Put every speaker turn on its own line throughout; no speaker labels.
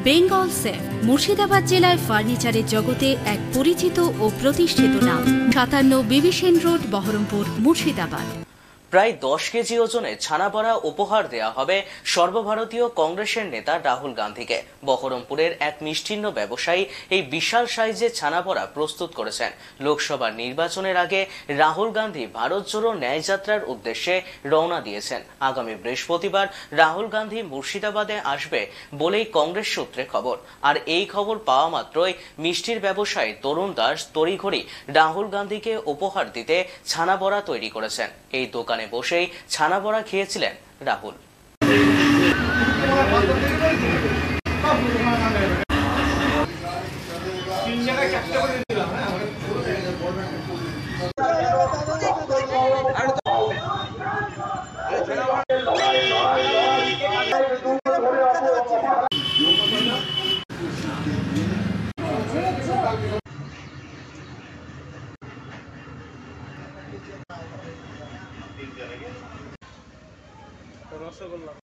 Bengal safe Murshidabad জেলায় ফার্নিচারের জগতে এক পরিচিত ও প্রতিষ্ঠিত নাম। 57 বিবি সেন রোড, বহরমপুর, মুর্শিদাবাদ।
প্রায় 10 কেজি ওজনে ছানাপড়া উপহার দেয়া হবে সর্বভারতীয় কংগ্রেসের নেতা রাহুল গান্ধীকে। বহরমপুরের এক মিষ্টিন্ন ব্যবসায়ী এই বিশাল সাইজের ছানাপড়া প্রস্তুত করেছেন। লোকসভা নির্বাচনের আগে রাহুল গান্ধী ভারত জোড়ো ন্যায়যাত্রার উদ্দেশ্যে রওনা দিয়েছেন। আগামী বৃহস্পতিবার রাহুল গান্ধী মুর্শিদাবাদে আসবে বলেই কংগ্রেস সূত্রে খবর। আর এই খবর পাওয়া মাত্রই মিষ্টির ব্যবসায়ী তরুণ দাস তড়িঘড়ি রাহুল গান্ধীকে উপহার দিতে ছানাপড়া তৈরি করেছেন। এই দোকানে বসেই ছানাপড়া খেয়েছিলেন রাহুল।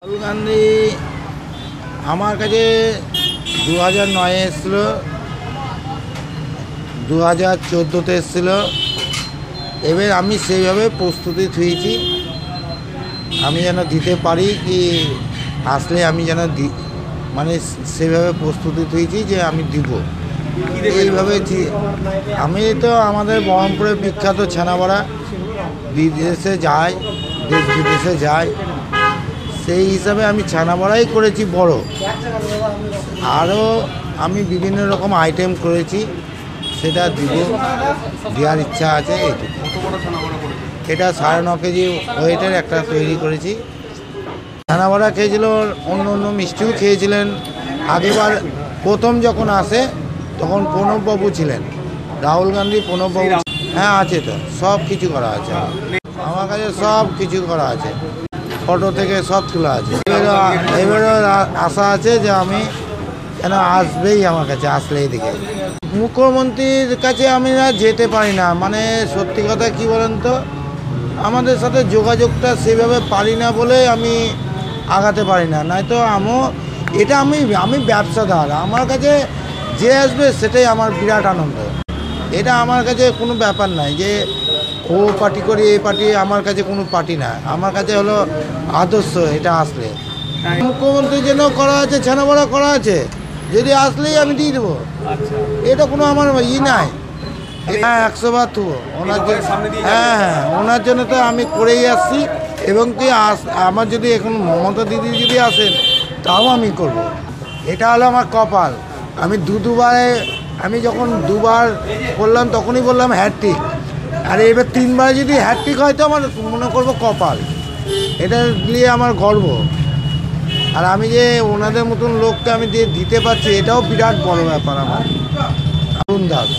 রাহুল গান্ধী আমার কাছে 2009-এ এসেছিল, 2014-তে এসেছিল। এবার আমি সেইভাবে প্রস্তুতি থুয়েছি, আমি যেন দিতে পারি, কি আসলে আমি যেন মানে সেইভাবে প্রস্তুতি থুয়েছি যে আমি দিব। এইভাবে আমি তো আমাদের বহরমপুরে বিখ্যাত ছানাপড়া বিদেশে যায়, দেশ বিদেশে যায়, সেই হিসাবে আমি ছানাপড়াই করেছি বড়। আরও আমি বিভিন্ন রকম আইটেম করেছি, সেটা দেওয়ার ইচ্ছা আছে। এটা 9.5 কেজি ওয়েটের একটা তৈরি করেছি। ছানাপড়া খেয়েছিল, অন্য মিষ্টিও খেয়েছিলেন। আগেবার প্রথম যখন আসে তখন প্রণববাবু ছিলেন, রাহুল গান্ধী প্রণববাবু। হ্যাঁ আছে তো, সব কিছু করা আছে আমার কাছে, সব কিছু করা আছে, ফটো থেকে সব তোলা আছে। এবারও আশা আছে যে আমি যেন আসবেই আমার কাছে, আসলে এদিকে মুখ্যমন্ত্রীর কাছে আমি যেতে পারি না। মানে সত্যি কথা কি বলেন তো, আমাদের সাথে যোগাযোগটা সেভাবে পারি না বলে আমি আগাতে পারি না। নয়তো এটা আমি ব্যবসাদার, আমার কাছে যে আসবে সেটাই আমার বিরাট আনন্দ। এটা আমার কাছে কোনো ব্যাপার নাই যে ও পার্টি করি এই পার্টি, আমার কাছে কোনো পার্টি না। আমার কাছে হলো আদর্শ। এটা আসলে মুখ্যমন্ত্রীর জন্য করা আছে, ছানাপড়া করা আছে, যদি আসলেই আমি দিয়ে দেবো। এটা কোনো আমার নাই। হ্যাঁ 100 বার তো ওনার জন্য, হ্যাঁ ওনার জন্য তো আমি করেই আসছি। এবং কি আমার যদি এখন মমতা দিদি যদি আসেন তাও আমি করব। এটা হলো আমার কপাল। আমি দুবারে, আমি যখন 2বার করলাম তখনই বললাম হ্যাট্রিক, আর এবার 3বার যদি হ্যাট্রিক হয় তো আমার মনে করবো কপাল। এটা নিয়ে আমার গর্ব। আর আমি যে ওনাদের মতন লোককে আমি দিতে পারছি, এটাও বিরাট বড় ব্যাপার আমার। তরুণ দাস।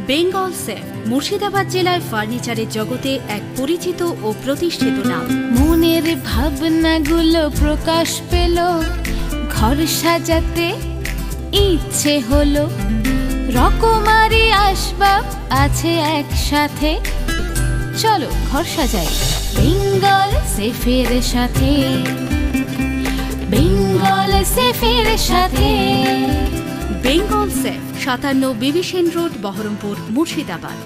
বেঙ্গল সেফ মুর্শিদাবাদ জেলায় ফার্নিচারের জগতে এক পরিচিত ও প্রতিষ্ঠিত নাম।
মনের ভাবনাগুলো প্রকাশ পেল, ঘর সাজাতে ইচ্ছে হলো, রকমারি আসবাব আছে একসাথে, চলো ঘর সাজাই বেঙ্গল সেফের সাথে, বেঙ্গল সেফের সাথে।
বেঙ্গল সেফ 57 বিবি সেন রোড, বহরমপুর, মুর্শিদাবাদ।